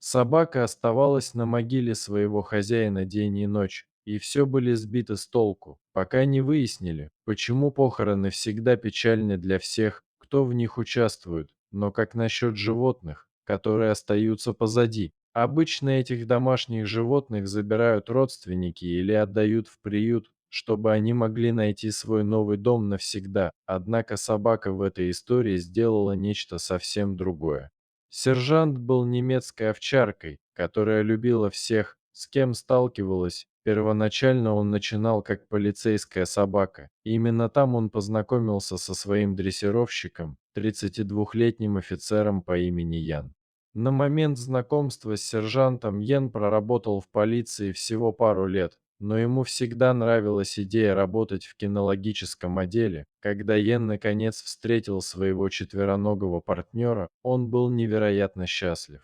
Собака оставалась на могиле своего хозяина день и ночь, и все были сбиты с толку, пока не выяснили, почему похороны всегда печальны для всех, кто в них участвует, но как насчет животных, которые остаются позади. Обычно этих домашних животных забирают родственники или отдают в приют, чтобы они могли найти свой новый дом навсегда, однако собака в этой истории сделала нечто совсем другое. Сержант был немецкой овчаркой, которая любила всех, с кем сталкивалась. Первоначально он начинал как полицейская собака. И именно там он познакомился со своим дрессировщиком, 32-летним офицером по имени Ян. На момент знакомства с сержантом Йен проработал в полиции всего пару лет, но ему всегда нравилась идея работать в кинологическом отделе. Когда Йен наконец встретил своего четвероногого партнера, он был невероятно счастлив.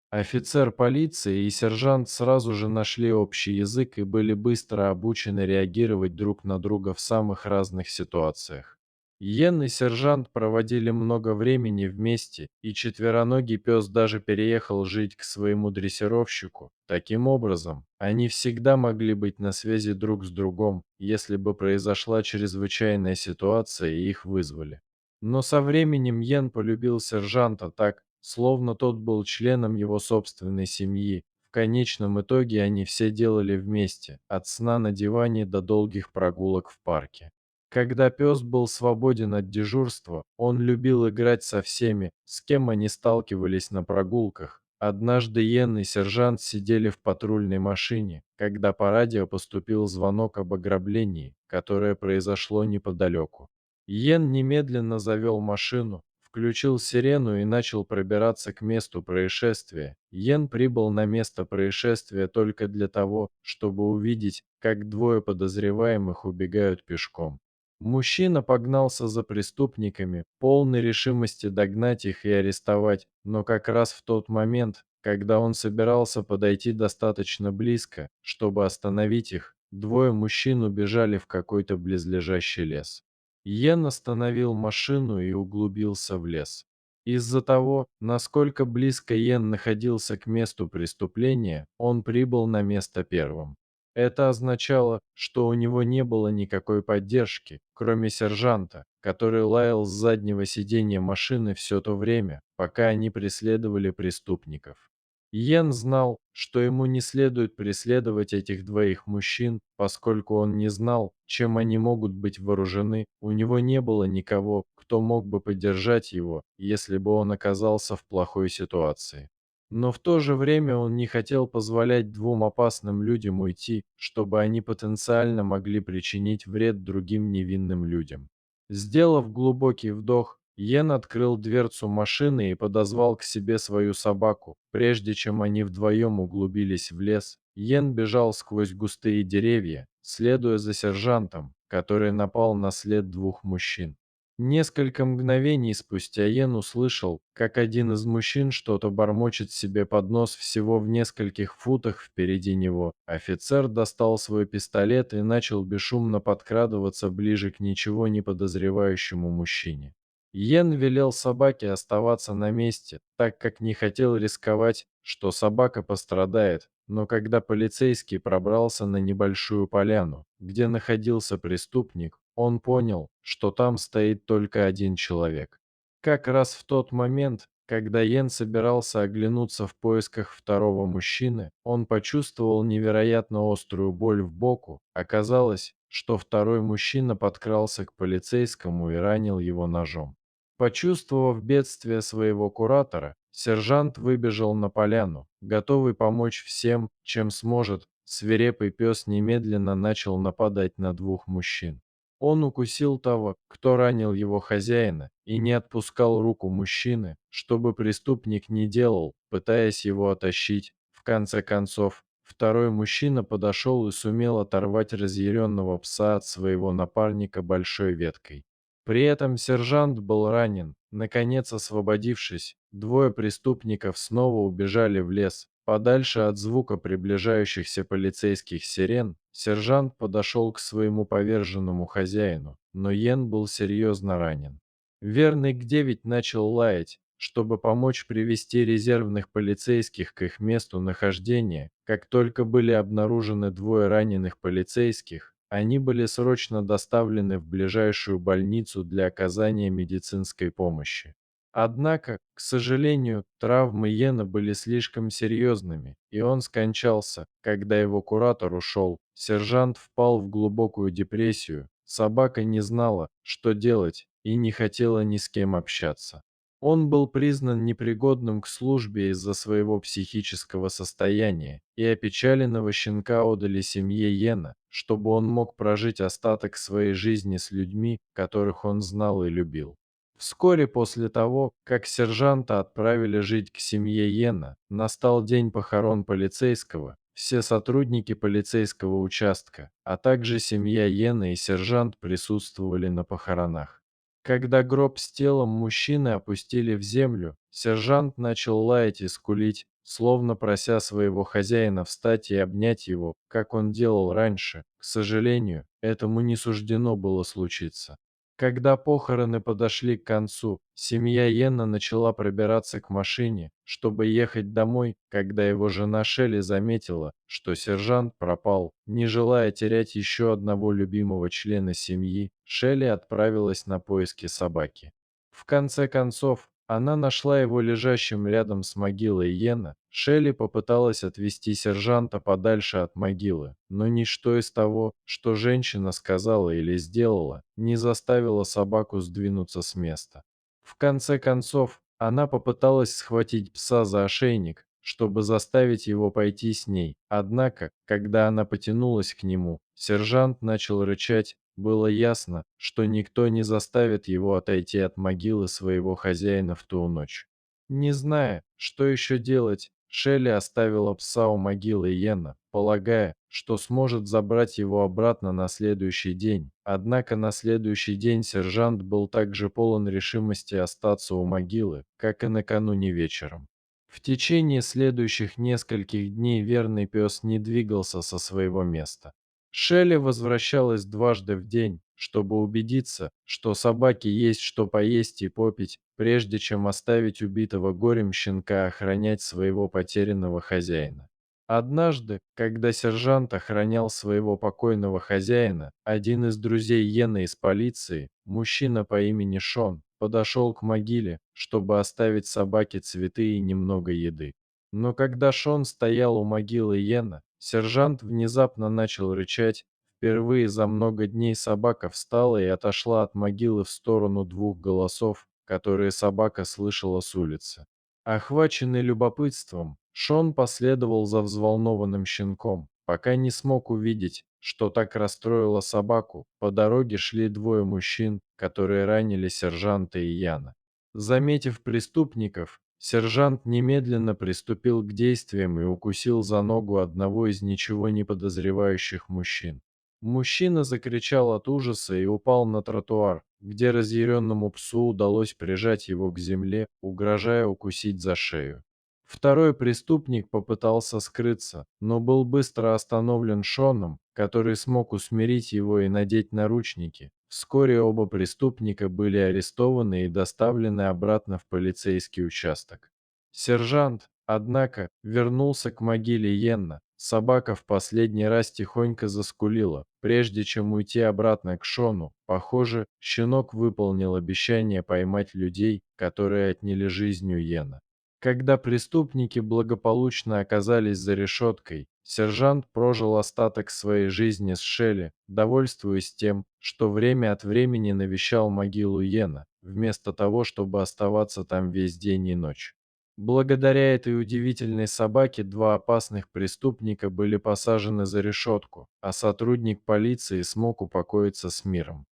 Офицер полиции и сержант сразу же нашли общий язык и были быстро обучены реагировать друг на друга в самых разных ситуациях. Йен и сержант проводили много времени вместе, и четвероногий пес даже переехал жить к своему дрессировщику. Таким образом, они всегда могли быть на связи друг с другом, если бы произошла чрезвычайная ситуация и их вызвали. Но со временем Йен полюбил сержанта так, словно тот был членом его собственной семьи. В конечном итоге они все делали вместе, от сна на диване до долгих прогулок в парке. Когда пес был свободен от дежурства, он любил играть со всеми, с кем они сталкивались на прогулках. Однажды Йен и сержант сидели в патрульной машине, когда по радио поступил звонок об ограблении, которое произошло неподалеку. Йен немедленно завел машину, включил сирену и начал пробираться к месту происшествия. Йен прибыл на место происшествия только для того, чтобы увидеть, как двое подозреваемых убегают пешком. Мужчина погнался за преступниками, полной решимости догнать их и арестовать, но как раз в тот момент, когда он собирался подойти достаточно близко, чтобы остановить их, двое мужчин убежали в какой-то близлежащий лес. Йен остановил машину и углубился в лес. Из-за того, насколько близко Йен находился к месту преступления, он прибыл на место первым. Это означало, что у него не было никакой поддержки, кроме сержанта, который лаял с заднего сиденья машины все то время, пока они преследовали преступников. Йен знал, что ему не следует преследовать этих двоих мужчин, поскольку он не знал, чем они могут быть вооружены, у него не было никого, кто мог бы поддержать его, если бы он оказался в плохой ситуации. Но в то же время он не хотел позволять двум опасным людям уйти, чтобы они потенциально могли причинить вред другим невинным людям. Сделав глубокий вдох, Йен открыл дверцу машины и подозвал к себе свою собаку. Прежде чем они вдвоем углубились в лес, Йен бежал сквозь густые деревья, следуя за сержантом, который напал на след двух мужчин. Несколько мгновений спустя Йен услышал, как один из мужчин что-то бормочет себе под нос всего в нескольких футах впереди него. Офицер достал свой пистолет и начал бесшумно подкрадываться ближе к ничего не подозревающему мужчине. Йен велел собаке оставаться на месте, так как не хотел рисковать, что собака пострадает, но когда полицейский пробрался на небольшую поляну, где находился преступник, он понял, что там стоит только один человек. Как раз в тот момент, когда Йен собирался оглянуться в поисках второго мужчины, он почувствовал невероятно острую боль в боку. Оказалось, что второй мужчина подкрался к полицейскому и ранил его ножом. Почувствовав бедствие своего куратора, сержант выбежал на поляну, готовый помочь всем, чем сможет. Свирепый пес немедленно начал нападать на двух мужчин. Он укусил того, кто ранил его хозяина, и не отпускал руку мужчины, что бы преступник ни делал, пытаясь его оттащить. В конце концов, второй мужчина подошел и сумел оторвать разъяренного пса от своего напарника большой веткой. При этом сержант был ранен. Наконец освободившись, двое преступников снова убежали в лес. Подальше от звука приближающихся полицейских сирен, сержант подошел к своему поверженному хозяину, но Йен был серьезно ранен. Верный Г-9 начал лаять, чтобы помочь привести резервных полицейских к их месту нахождения. Как только были обнаружены двое раненых полицейских, они были срочно доставлены в ближайшую больницу для оказания медицинской помощи. Однако, к сожалению, травмы Йена были слишком серьезными, и он скончался, когда его куратор ушел. Сержант впал в глубокую депрессию, собака не знала, что делать, и не хотела ни с кем общаться. Он был признан непригодным к службе из-за своего психического состояния, и опечаленного щенка отдали семье Йена, чтобы он мог прожить остаток своей жизни с людьми, которых он знал и любил. Вскоре после того, как сержанта отправили жить к семье Йена, настал день похорон полицейского. Все сотрудники полицейского участка, а также семья Йена и сержант присутствовали на похоронах. Когда гроб с телом мужчины опустили в землю, сержант начал лаять и скулить, словно прося своего хозяина встать и обнять его, как он делал раньше. К сожалению, этому не суждено было случиться. Когда похороны подошли к концу, семья Йена начала пробираться к машине, чтобы ехать домой, когда его жена Шелли заметила, что сержант пропал. Не желая терять еще одного любимого члена семьи, Шелли отправилась на поиски собаки. В конце концов, она нашла его лежащим рядом с могилой Йена. Шелли попыталась отвести сержанта подальше от могилы, но ничто из того, что женщина сказала или сделала, не заставило собаку сдвинуться с места. В конце концов, она попыталась схватить пса за ошейник, чтобы заставить его пойти с ней. Однако, когда она потянулась к нему, сержант начал рычать. Было ясно, что никто не заставит его отойти от могилы своего хозяина в ту ночь. Не зная, что еще делать, Шелли оставила пса у могилы Йена, полагая, что сможет забрать его обратно на следующий день. Однако на следующий день сержант был также полон решимости остаться у могилы, как и накануне вечером. В течение следующих нескольких дней верный пес не двигался со своего места. Шелли возвращалась дважды в день, чтобы убедиться, что собаке есть что поесть и попить, прежде чем оставить убитого горем щенка охранять своего потерянного хозяина. Однажды, когда сержант охранял своего покойного хозяина, один из друзей Йена из полиции, мужчина по имени Шон, подошел к могиле, чтобы оставить собаке цветы и немного еды. Но когда Шон стоял у могилы Йена, сержант внезапно начал рычать. Впервые за много дней собака встала и отошла от могилы в сторону двух голосов, которые собака слышала с улицы. Охваченный любопытством, Шон последовал за взволнованным щенком, пока не смог увидеть, что так расстроило собаку. По дороге шли двое мужчин, которые ранили сержанта и Яна. Заметив преступников, сержант немедленно приступил к действиям и укусил за ногу одного из ничего не подозревающих мужчин. Мужчина закричал от ужаса и упал на тротуар, где разъяренному псу удалось прижать его к земле, угрожая укусить за шею. Второй преступник попытался скрыться, но был быстро остановлен Шоном, который смог усмирить его и надеть наручники. Вскоре оба преступника были арестованы и доставлены обратно в полицейский участок. Сержант, однако, вернулся к могиле Йена. Собака в последний раз тихонько заскулила, прежде чем уйти обратно к Шону. Похоже, щенок выполнил обещание поймать людей, которые отняли жизнь у Йена. Когда преступники благополучно оказались за решеткой, сержант прожил остаток своей жизни с Шелли, довольствуясь тем, что время от времени навещал могилу Йена, вместо того, чтобы оставаться там весь день и ночь. Благодаря этой удивительной собаке два опасных преступника были посажены за решетку, а сотрудник полиции смог упокоиться с миром.